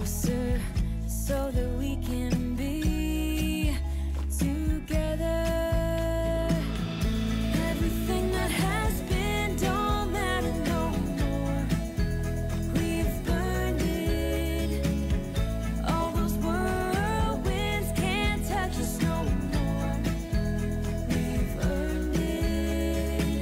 closer so that we can be together. Everything that has been don't matter no more. We've burned it. All those whirlwinds can't touch us no more. We've earned it.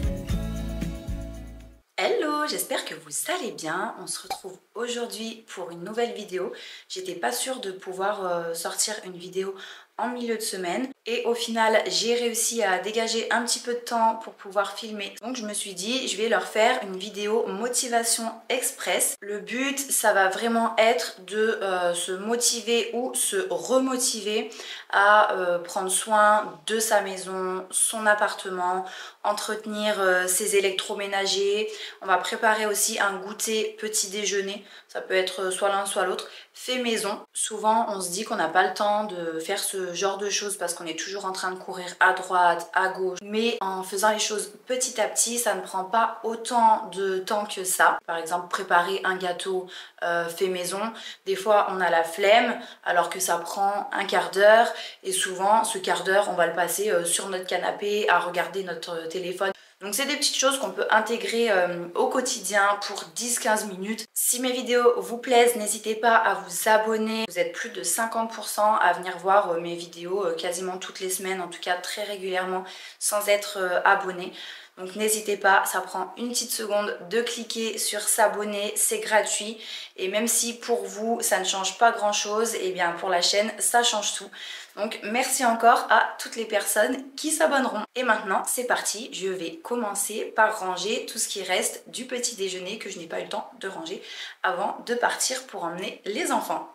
Hello, j'espère que vous allez bien. On se retrouve aujourd'hui pour une nouvelle vidéo. J'étais pas sûre de pouvoir sortir une vidéo en milieu de semaine et au final j'ai réussi à dégager un petit peu de temps pour pouvoir filmer. Donc je me suis dit je vais leur faire une vidéo motivation express. Le but ça va vraiment être de se motiver ou se remotiver à prendre soin de sa maison, son appartement, entretenir ses électroménagers. On va préparer aussi un goûter petit déjeuner, ça peut être soit l'un soit l'autre, fait maison. Souvent on se dit qu'on n'a pas le temps de faire ce genre de choses parce qu'on est toujours en train de courir à droite, à gauche, mais en faisant les choses petit à petit ça ne prend pas autant de temps que ça. Par exemple préparer un gâteau fait maison, des fois on a la flemme alors que ça prend un quart d'heure et souvent ce quart d'heure on va le passer sur notre canapé à regarder notre téléphone. Donc c'est des petites choses qu'on peut intégrer au quotidien pour 10-15 minutes. Si mes vidéos vous plaisent, n'hésitez pas à vous abonner. Vous êtes plus de 50% à venir voir mes vidéos quasiment toutes les semaines, en tout cas très régulièrement, sans être abonné. Donc n'hésitez pas, ça prend une petite seconde de cliquer sur s'abonner, c'est gratuit. Et même si pour vous ça ne change pas grand chose, et bien pour la chaîne ça change tout. Donc merci encore à toutes les personnes qui s'abonneront. Et maintenant c'est parti, je vais commencer par ranger tout ce qui reste du petit déjeuner que je n'ai pas eu le temps de ranger avant de partir pour emmener les enfants.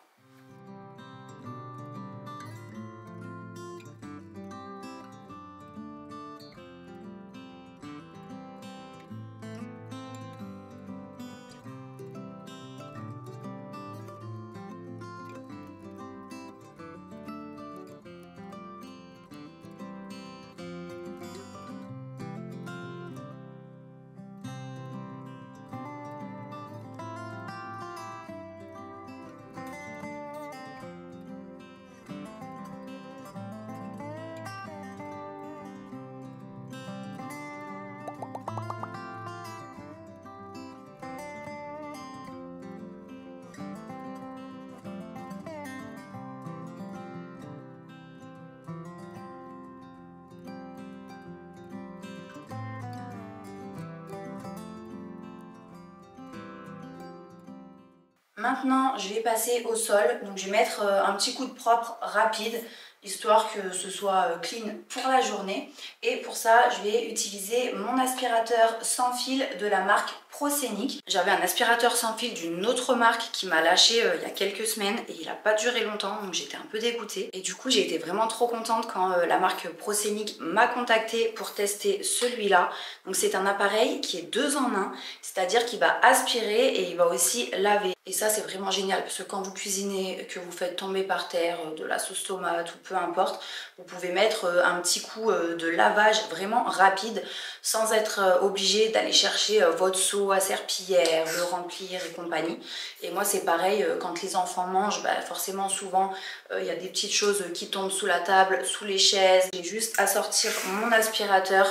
Maintenant, je vais passer au sol, donc je vais mettre un petit coup de propre rapide, histoire que ce soit clean pour la journée. Et pour ça, je vais utiliser mon aspirateur sans fil de la marque Proscenic. J'avais un aspirateur sans fil d'une autre marque qui m'a lâché il y a quelques semaines et il n'a pas duré longtemps, donc j'étais un peu dégoûtée. Et du coup, j'ai été vraiment trop contente quand la marque Proscenic m'a contactée pour tester celui-là. Donc c'est un appareil qui est 2 en 1, c'est-à-dire qu'il va aspirer et il va aussi laver. Et ça c'est vraiment génial parce que quand vous cuisinez, que vous faites tomber par terre de la sauce tomate ou peu importe, vous pouvez mettre un petit coup de lavage vraiment rapide sans être obligé d'aller chercher votre seau à serpillière, le remplir et compagnie. Et moi c'est pareil, quand les enfants mangent, forcément souvent il y a des petites choses qui tombent sous la table, sous les chaises. J'ai juste à sortir mon aspirateur,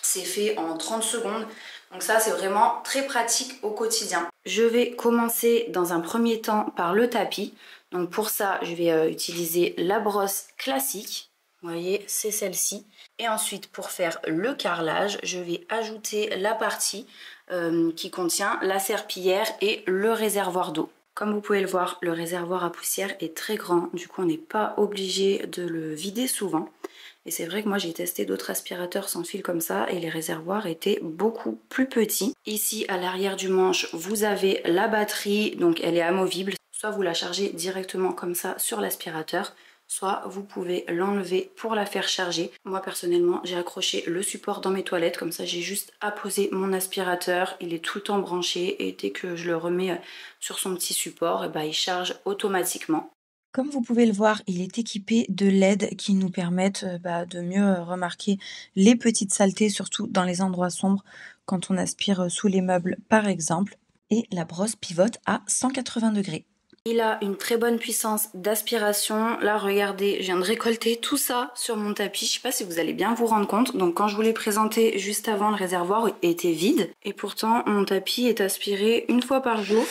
c'est fait en 30 secondes. Donc ça c'est vraiment très pratique au quotidien. Je vais commencer dans un premier temps par le tapis. Donc pour ça je vais utiliser la brosse classique. Vous voyez c'est celle-ci. Et ensuite pour faire le carrelage je vais ajouter la partie qui contient la serpillière et le réservoir d'eau. Comme vous pouvez le voir, le réservoir à poussière est très grand. Du coup on n'est pas obligé de le vider souvent. Et c'est vrai que moi j'ai testé d'autres aspirateurs sans fil comme ça et les réservoirs étaient beaucoup plus petits. Ici à l'arrière du manche vous avez la batterie, donc elle est amovible. Soit vous la chargez directement comme ça sur l'aspirateur, soit vous pouvez l'enlever pour la faire charger. Moi personnellement j'ai accroché le support dans mes toilettes, comme ça j'ai juste à poser mon aspirateur, il est tout le temps branché et dès que je le remets sur son petit support, il charge automatiquement. Comme vous pouvez le voir, il est équipé de LED qui nous permettent de mieux remarquer les petites saletés, surtout dans les endroits sombres, quand on aspire sous les meubles par exemple. Et la brosse pivote à 180 degrés. Il a une très bonne puissance d'aspiration. Là, regardez, je viens de récolter tout ça sur mon tapis. Je sais pas si vous allez bien vous rendre compte. Donc quand je vous l'ai présenté juste avant, le réservoir était vide. Et pourtant, mon tapis est aspiré une fois par jour.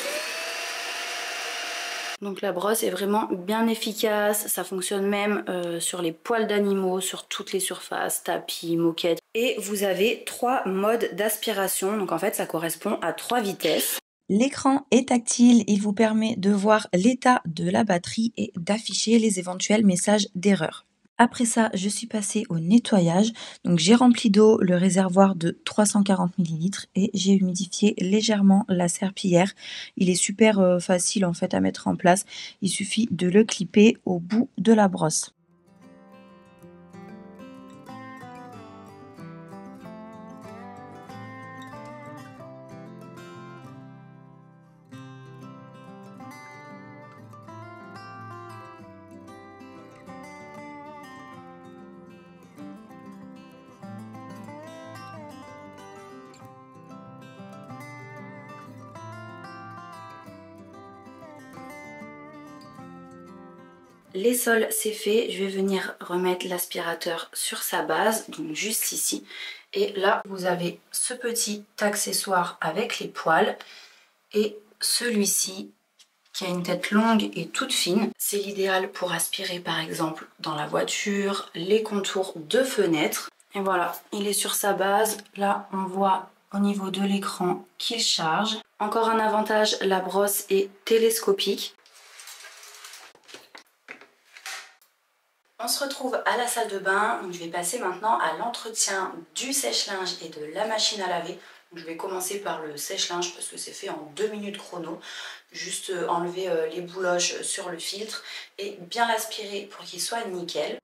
Donc la brosse est vraiment bien efficace, ça fonctionne même sur les poils d'animaux, sur toutes les surfaces, tapis, moquettes. Et vous avez 3 modes d'aspiration, donc en fait ça correspond à 3 vitesses. L'écran est tactile, il vous permet de voir l'état de la batterie et d'afficher les éventuels messages d'erreur. Après ça, je suis passée au nettoyage. Donc j'ai rempli d'eau le réservoir de 340 ml et j'ai humidifié légèrement la serpillière. Il est super facile en fait à mettre en place. Il suffit de le clipper au bout de la brosse. Les sols, c'est fait. Je vais venir remettre l'aspirateur sur sa base, donc juste ici. Et là, vous avez ce petit accessoire avec les poils et celui-ci qui a une tête longue et toute fine. C'est l'idéal pour aspirer par exemple dans la voiture, les contours de fenêtres. Et voilà, il est sur sa base. Là, on voit au niveau de l'écran qu'il charge. Encore un avantage, la brosse est télescopique. On se retrouve à la salle de bain, donc je vais passer maintenant à l'entretien du sèche-linge et de la machine à laver. Donc je vais commencer par le sèche-linge parce que c'est fait en 2 minutes chrono. Juste enlever les bouloches sur le filtre et bien l'aspirer pour qu'il soit nickel.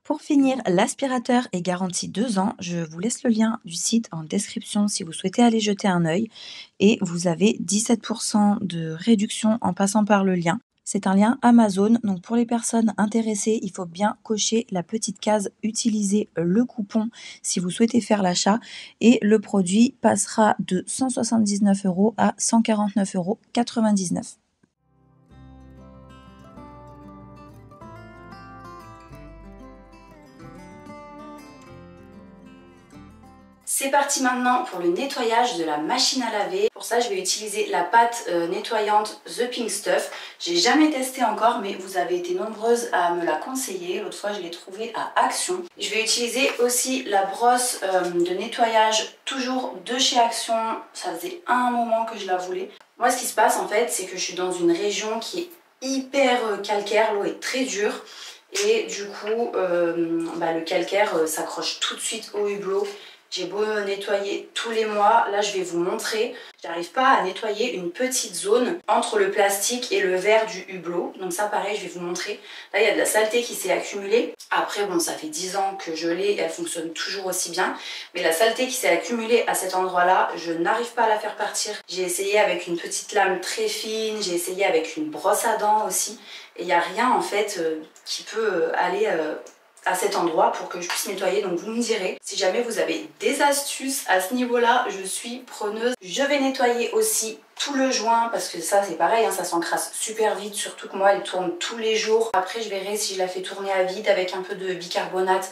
Pour finir, l'aspirateur est garanti 2 ans. Je vous laisse le lien du site en description si vous souhaitez aller jeter un œil. Et vous avez 17% de réduction en passant par le lien. C'est un lien Amazon, donc pour les personnes intéressées, il faut bien cocher la petite case « Utiliser le coupon » si vous souhaitez faire l'achat. Et le produit passera de 179 € à 149,99 €. C'est parti maintenant pour le nettoyage de la machine à laver. Pour ça, je vais utiliser la pâte nettoyante The Pink Stuff. J'ai jamais testé encore, mais vous avez été nombreuses à me la conseiller. L'autre fois, je l'ai trouvée à Action. Je vais utiliser aussi la brosse de nettoyage, toujours de chez Action. Ça faisait un moment que je la voulais. Moi, ce qui se passe en fait, c'est que je suis dans une région qui est hyper calcaire. L'eau est très dure. Et du coup, le calcaire s'accroche tout de suite au hublot. J'ai beau nettoyer tous les mois, là je vais vous montrer, j'arrive pas à nettoyer une petite zone entre le plastique et le verre du hublot. Donc ça pareil, je vais vous montrer. Là il y a de la saleté qui s'est accumulée. Après bon, ça fait 10 ans que je l'ai et elle fonctionne toujours aussi bien. Mais la saleté qui s'est accumulée à cet endroit-là, je n'arrive pas à la faire partir. J'ai essayé avec une petite lame très fine, j'ai essayé avec une brosse à dents aussi. Et il n'y a rien en fait qui peut aller à cet endroit pour que je puisse nettoyer. Donc vous me direz si jamais vous avez des astuces à ce niveau là, je suis preneuse. Je vais nettoyer aussi tout le joint parce que ça c'est pareil, hein, ça s'encrasse super vite, surtout que moi elle tourne tous les jours. Après je verrai si je la fais tourner à vide avec un peu de bicarbonate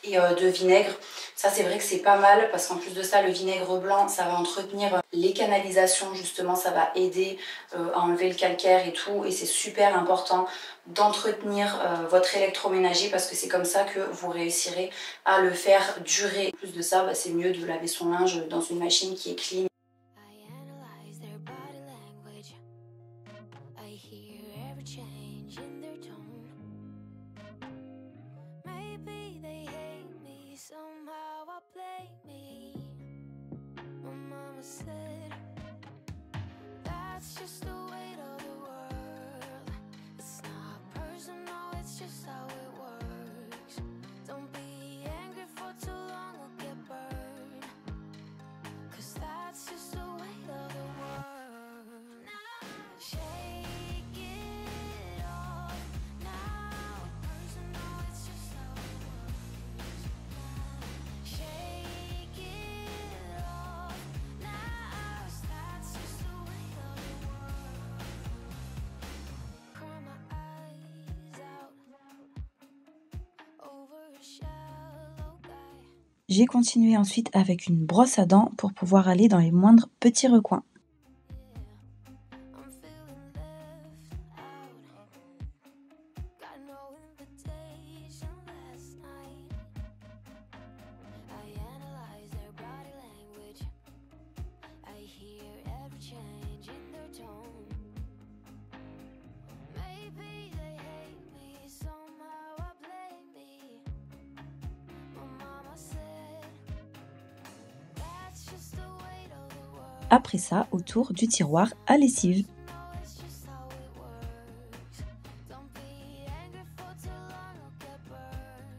et de vinaigre. Ça c'est vrai que c'est pas mal parce qu'en plus de ça, le vinaigre blanc ça va entretenir les canalisations, justement ça va aider à enlever le calcaire et tout, et c'est super important d'entretenir votre électroménager parce que c'est comme ça que vous réussirez à le faire durer. En plus de ça, c'est mieux de laver son linge dans une machine qui est clean. Just the way to J'ai continué ensuite avec une brosse à dents pour pouvoir aller dans les moindres petits recoins. I'm feeling left out. Got no invitation last night. I analyze their body language. I hear every change in their tone. Maybe they hate me, somehow I blame me. My mama said that's just the weight of the world. Après ça, autour du tiroir à lessive. No, it's just how it works. Don't be angry for too long, you'll get burned.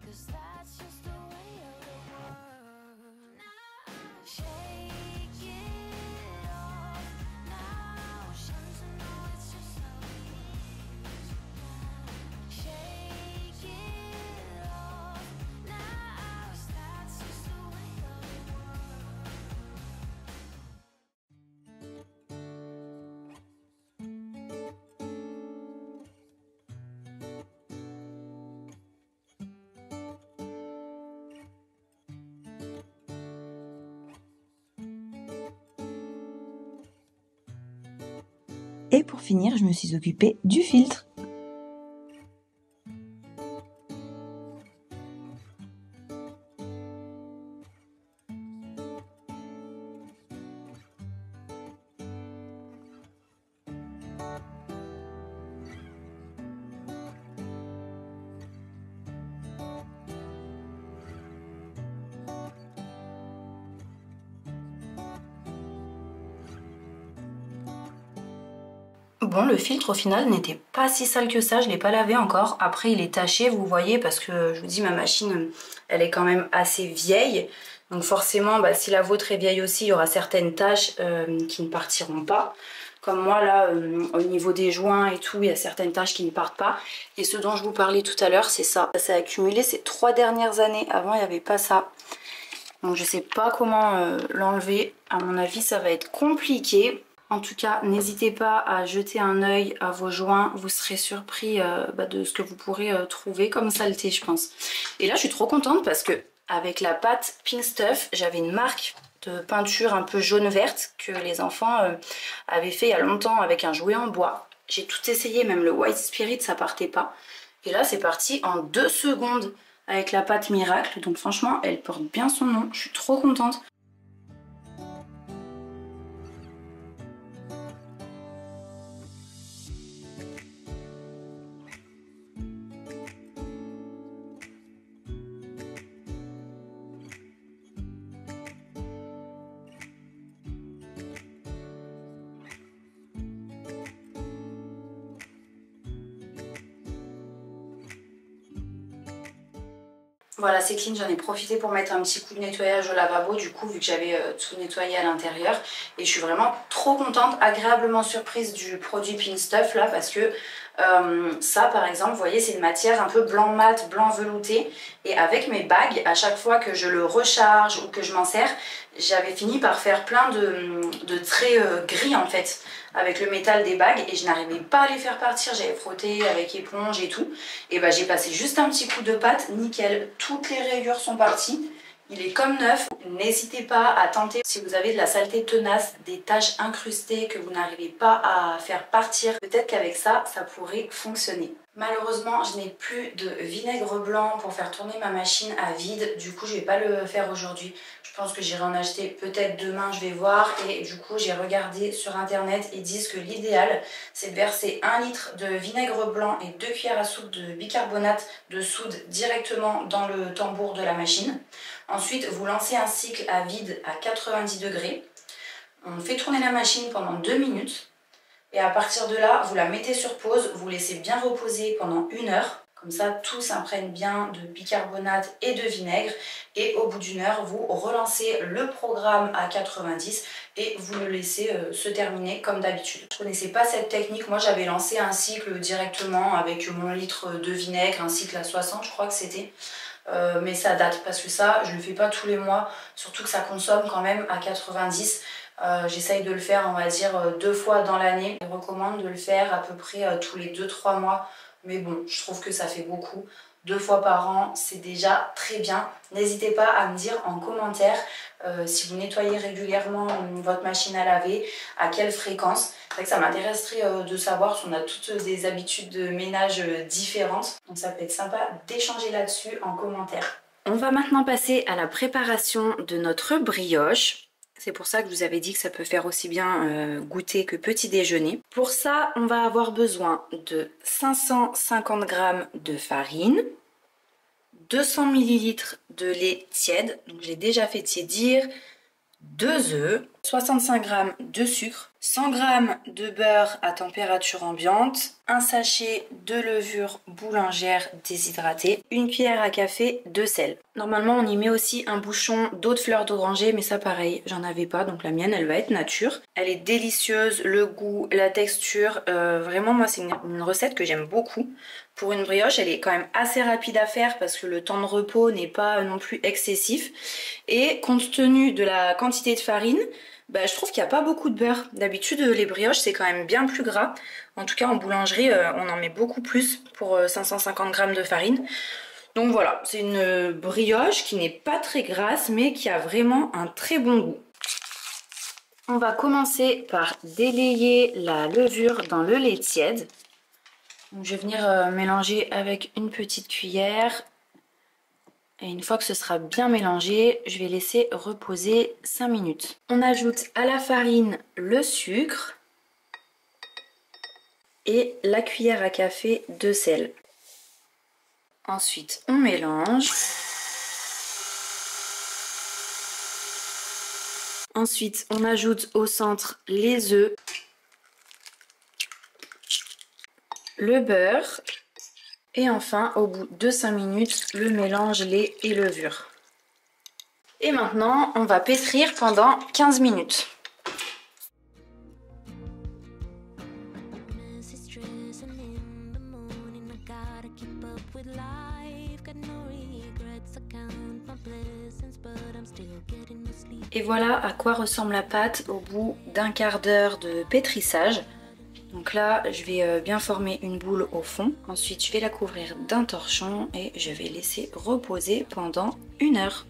'Cause that's just the way of the world. Now shake it off. Now it's just how it is. Shake it off. Now that's just the way of the world. Et pour finir, je me suis occupée du filtre. Bon, le filtre au final n'était pas si sale que ça, je l'ai pas lavé encore. Après il est taché, vous voyez, parce que je vous dis ma machine elle est quand même assez vieille. Donc forcément si la vôtre est vieille aussi, il y aura certaines taches qui ne partiront pas. Comme moi là, au niveau des joints et tout, il y a certaines taches qui ne partent pas. Et ce dont je vous parlais tout à l'heure, c'est ça. Ça s'est accumulé ces 3 dernières années. Avant il n'y avait pas ça. Donc je sais pas comment l'enlever. À mon avis ça va être compliqué. En tout cas, n'hésitez pas à jeter un œil à vos joints, vous serez surpris de ce que vous pourrez trouver comme saleté, je pense. Et là, je suis trop contente parce que avec la pâte Pink Stuff, j'avais une marque de peinture un peu jaune-verte que les enfants avaient fait il y a longtemps avec un jouet en bois. J'ai tout essayé, même le White Spirit, ça partait pas. Et là, c'est parti en 2 secondes avec la pâte Miracle. Donc franchement, elle porte bien son nom, je suis trop contente. Voilà, c'est clean, j'en ai profité pour mettre un petit coup de nettoyage au lavabo du coup vu que j'avais tout nettoyé à l'intérieur. Et je suis vraiment trop contente, agréablement surprise du produit Pink Stuff là parce que ça par exemple, vous voyez, c'est une matière un peu blanc mat, blanc velouté. Et avec mes bagues, à chaque fois que je le recharge ou que je m'en sers, j'avais fini par faire plein de traits gris en fait avec le métal des bagues et je n'arrivais pas à les faire partir. J'avais frotté avec éponge et tout. Et bah j'ai passé juste un petit coup de pâte, nickel, toutes les rayures sont parties. Il est comme neuf. N'hésitez pas à tenter si vous avez de la saleté tenace, des taches incrustées que vous n'arrivez pas à faire partir. Peut-être qu'avec ça, ça pourrait fonctionner. Malheureusement, je n'ai plus de vinaigre blanc pour faire tourner ma machine à vide. Du coup, je ne vais pas le faire aujourd'hui. Je pense que j'irai en acheter peut-être demain, je vais voir. Et du coup, j'ai regardé sur internet, ils disent que l'idéal, c'est de verser 1 litre de vinaigre blanc et 2 cuillères à soupe de bicarbonate de soude directement dans le tambour de la machine. Ensuite, vous lancez un cycle à vide à 90 degrés. On fait tourner la machine pendant 2 minutes. Et à partir de là, vous la mettez sur pause, vous laissez bien reposer pendant 1 heure. Comme ça, tout s'imprègne bien de bicarbonate et de vinaigre. Et au bout d'1 heure, vous relancez le programme à 90 et vous le laissez se terminer comme d'habitude. Je ne connaissais pas cette technique. Moi, j'avais lancé un cycle directement avec mon litre de vinaigre, un cycle à 60, je crois que c'était. Mais ça date parce que ça, je le fais pas tous les mois. Surtout que ça consomme quand même à 90. J'essaye de le faire, on va dire, 2 fois dans l'année. Je recommande de le faire à peu près tous les 2-3 mois. Mais bon, je trouve que ça fait beaucoup. 2 fois par an, c'est déjà très bien. N'hésitez pas à me dire en commentaire si vous nettoyez régulièrement votre machine à laver, à quelle fréquence. C'est vrai que ça m'intéresserait de savoir si on a toutes des habitudes de ménage différentes. Donc ça peut être sympa d'échanger là-dessus en commentaire. On va maintenant passer à la préparation de notre brioche. C'est pour ça que je vous avais dit que ça peut faire aussi bien goûter que petit déjeuner. Pour ça, on va avoir besoin de 550 g de farine, 200 ml de lait tiède, donc j'ai déjà fait tiédir, 2 œufs, 65 g de sucre, 100 g de beurre à température ambiante, un sachet de levure boulangère déshydratée, une cuillère à café de sel. Normalement on y met aussi un bouchon d'eau de fleur d'oranger, mais ça pareil, j'en avais pas, donc la mienne elle va être nature. Elle est délicieuse, le goût, la texture, vraiment moi c'est une recette que j'aime beaucoup. Pour une brioche, elle est quand même assez rapide à faire parce que le temps de repos n'est pas non plus excessif. Et compte tenu de la quantité de farine, bah, je trouve qu'il n'y a pas beaucoup de beurre. D'habitude, les brioches, c'est quand même bien plus gras. En tout cas, en boulangerie, on en met beaucoup plus pour 550 g de farine. Donc voilà, c'est une brioche qui n'est pas très grasse, mais qui a vraiment un très bon goût. On va commencer par délayer la levure dans le lait tiède. Donc, je vais venir mélanger avec une petite cuillère. Et une fois que ce sera bien mélangé, je vais laisser reposer 5 minutes. On ajoute à la farine le sucre et la cuillère à café de sel. Ensuite, on mélange. Ensuite, on ajoute au centre les œufs, le beurre et enfin, au bout de 5 minutes, le mélange lait et levure. Et maintenant, on va pétrir pendant 15 minutes. Et voilà à quoi ressemble la pâte au bout d'un quart d'heure de pétrissage. Donc là, je vais bien former une boule au fond. Ensuite, je vais la couvrir d'un torchon et je vais laisser reposer pendant 1 heure.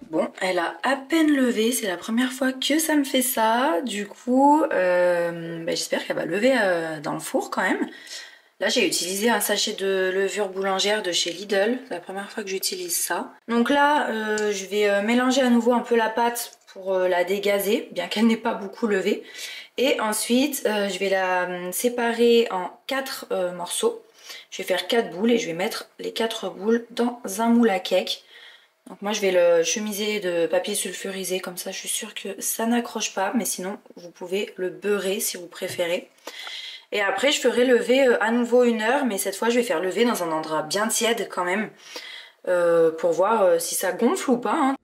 Bon, elle a à peine levé, c'est la première fois que ça me fait ça. Du coup, j'espère qu'elle va lever dans le four quand même. Là, j'ai utilisé un sachet de levure boulangère de chez Lidl. C'est la première fois que j'utilise ça. Donc là, je vais mélanger à nouveau un peu la pâte pour la dégazer, bien qu'elle n'ait pas beaucoup levé. Et ensuite, je vais la séparer en 4 morceaux. Je vais faire 4 boules et je vais mettre les 4 boules dans un moule à cake. Donc moi, je vais le chemiser de papier sulfurisé. Comme ça, je suis sûre que ça n'accroche pas. Mais sinon, vous pouvez le beurrer si vous préférez. Et après, je ferai lever à nouveau 1 heure, mais cette fois, je vais faire lever dans un endroit bien tiède quand même, pour voir si ça gonfle ou pas, hein.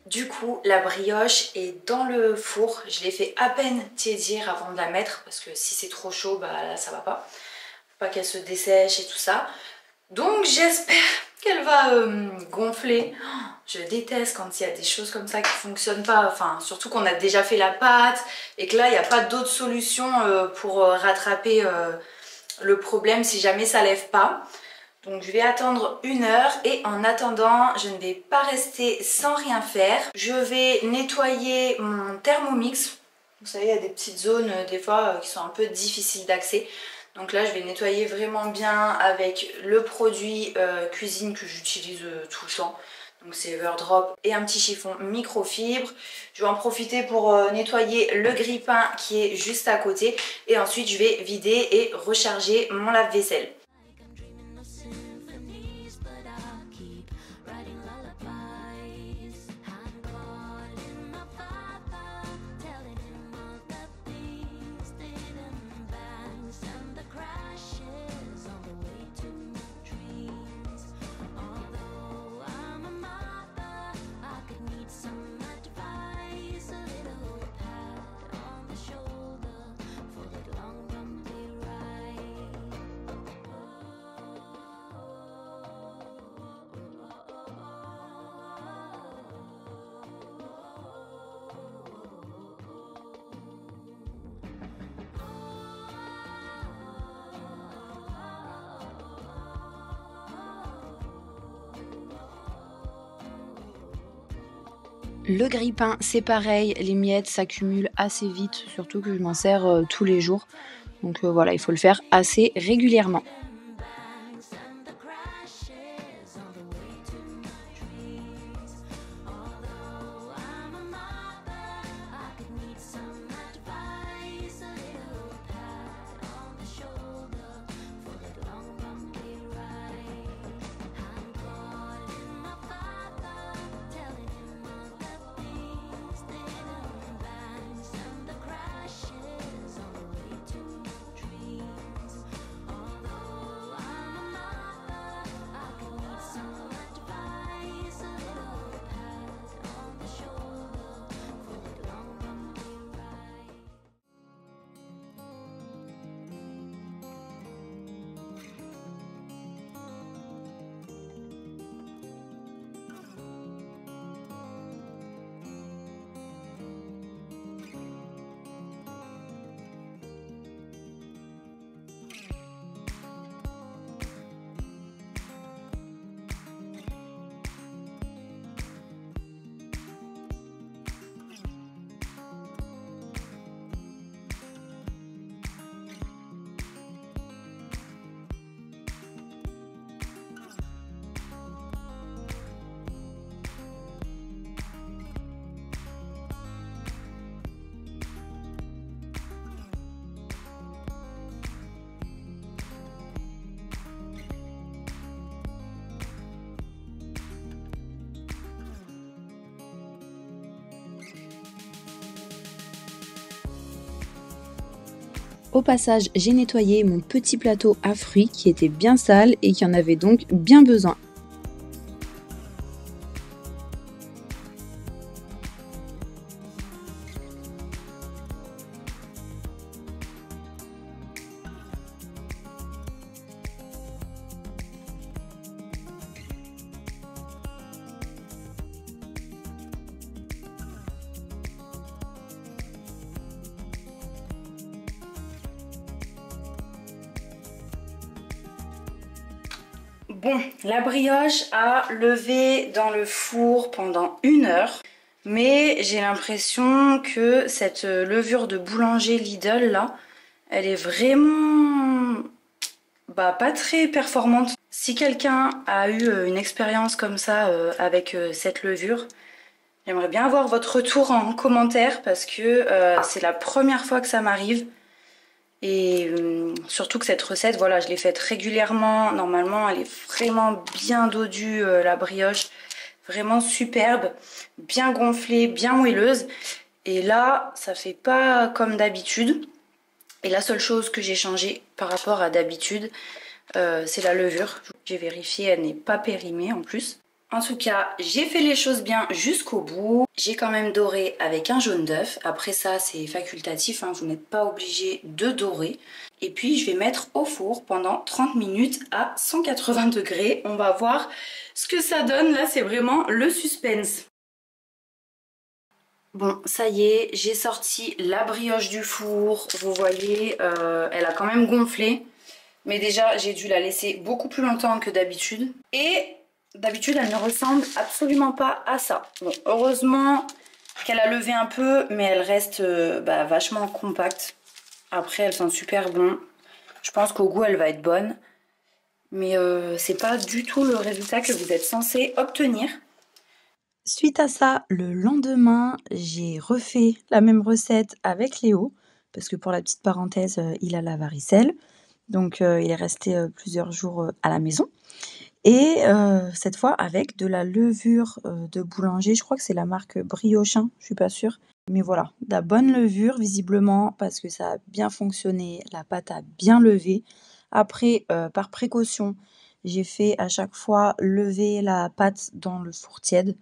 Du coup, la brioche est dans le four. Je l'ai fait à peine tiédir avant de la mettre parce que si c'est trop chaud, bah là ça va pas. Faut pas qu'elle se dessèche et tout ça. Donc j'espère qu'elle va gonfler. Je déteste quand il y a des choses comme ça qui fonctionnent pas. Enfin, surtout qu'on a déjà fait la pâte et que là il n'y a pas d'autre solution pour rattraper le problème si jamais ça lève pas. Donc je vais attendre 1 heure et en attendant, je ne vais pas rester sans rien faire. Je vais nettoyer mon Thermomix. Vous savez, il y a des petites zones des fois qui sont un peu difficiles d'accès. Donc là, je vais nettoyer vraiment bien avec le produit cuisine que j'utilise tout le temps. Donc c'est Everdrop et un petit chiffon microfibre. Je vais en profiter pour nettoyer le grille-pain qui est juste à côté. Et ensuite, je vais vider et recharger mon lave-vaisselle. Le grille-pain, c'est pareil, les miettes s'accumulent assez vite, surtout que je m'en sers tous les jours. Donc voilà, il faut le faire assez régulièrement. Au passage, j'ai nettoyé mon petit plateau à fruits qui était bien sale et qui en avait donc bien besoin. Bon, la brioche a levé dans le four pendant 1 heure, mais j'ai l'impression que cette levure de boulanger Lidl là, elle est vraiment pas très performante. Si quelqu'un a eu une expérience comme ça avec cette levure, j'aimerais bien avoir votre retour en commentaire parce que c'est la première fois que ça m'arrive. Et surtout que cette recette, voilà, je l'ai faite régulièrement. Normalement, elle est vraiment bien dodue, la brioche. Vraiment superbe, bien gonflée, bien moelleuse. Et là, ça fait pas comme d'habitude. Et la seule chose que j'ai changé par rapport à d'habitude, c'est la levure. J'ai vérifié, elle n'est pas périmée en plus. En tout cas, j'ai fait les choses bien jusqu'au bout. J'ai quand même doré avec un jaune d'œuf. Après ça, c'est facultatif, hein, vous n'êtes pas obligé de dorer. Et puis, je vais mettre au four pendant 30 minutes à 180 degrés. On va voir ce que ça donne. Là, c'est vraiment le suspense. Bon, ça y est, j'ai sorti la brioche du four. Vous voyez, elle a quand même gonflé. Mais déjà, j'ai dû la laisser beaucoup plus longtemps que d'habitude. Et d'habitude, elle ne ressemble absolument pas à ça. Bon, heureusement qu'elle a levé un peu, mais elle reste vachement compacte. Après, elle sent super bon. Je pense qu'au goût, elle va être bonne. Mais c'est pas du tout le résultat que vous êtes censé obtenir. Suite à ça, le lendemain, j'ai refait la même recette avec Léo, parce que pour la petite parenthèse, il a la varicelle. Donc il est resté plusieurs jours à la maison. Et cette fois avec de la levure de boulanger, je crois que c'est la marque Briochin, je suis pas sûre. Mais voilà, de la bonne levure visiblement parce que ça a bien fonctionné, la pâte a bien levé. Après, par précaution, j'ai fait à chaque fois lever la pâte dans le four tiède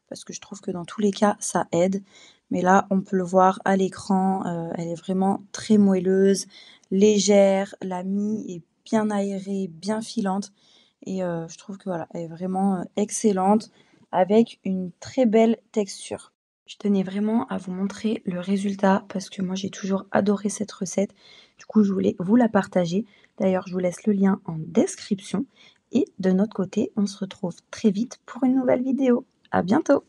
parce que je trouve que dans tous les cas, ça aide. Mais là, on peut le voir à l'écran, elle est vraiment très moelleuse, légère, la mie est bien aérée, bien filante. Et je trouve que voilà, elle est vraiment excellente avec une très belle texture. Je tenais vraiment à vous montrer le résultat parce que moi j'ai toujours adoré cette recette. Du coup, je voulais vous la partager. D'ailleurs, je vous laisse le lien en description. Et de notre côté, on se retrouve très vite pour une nouvelle vidéo. À bientôt!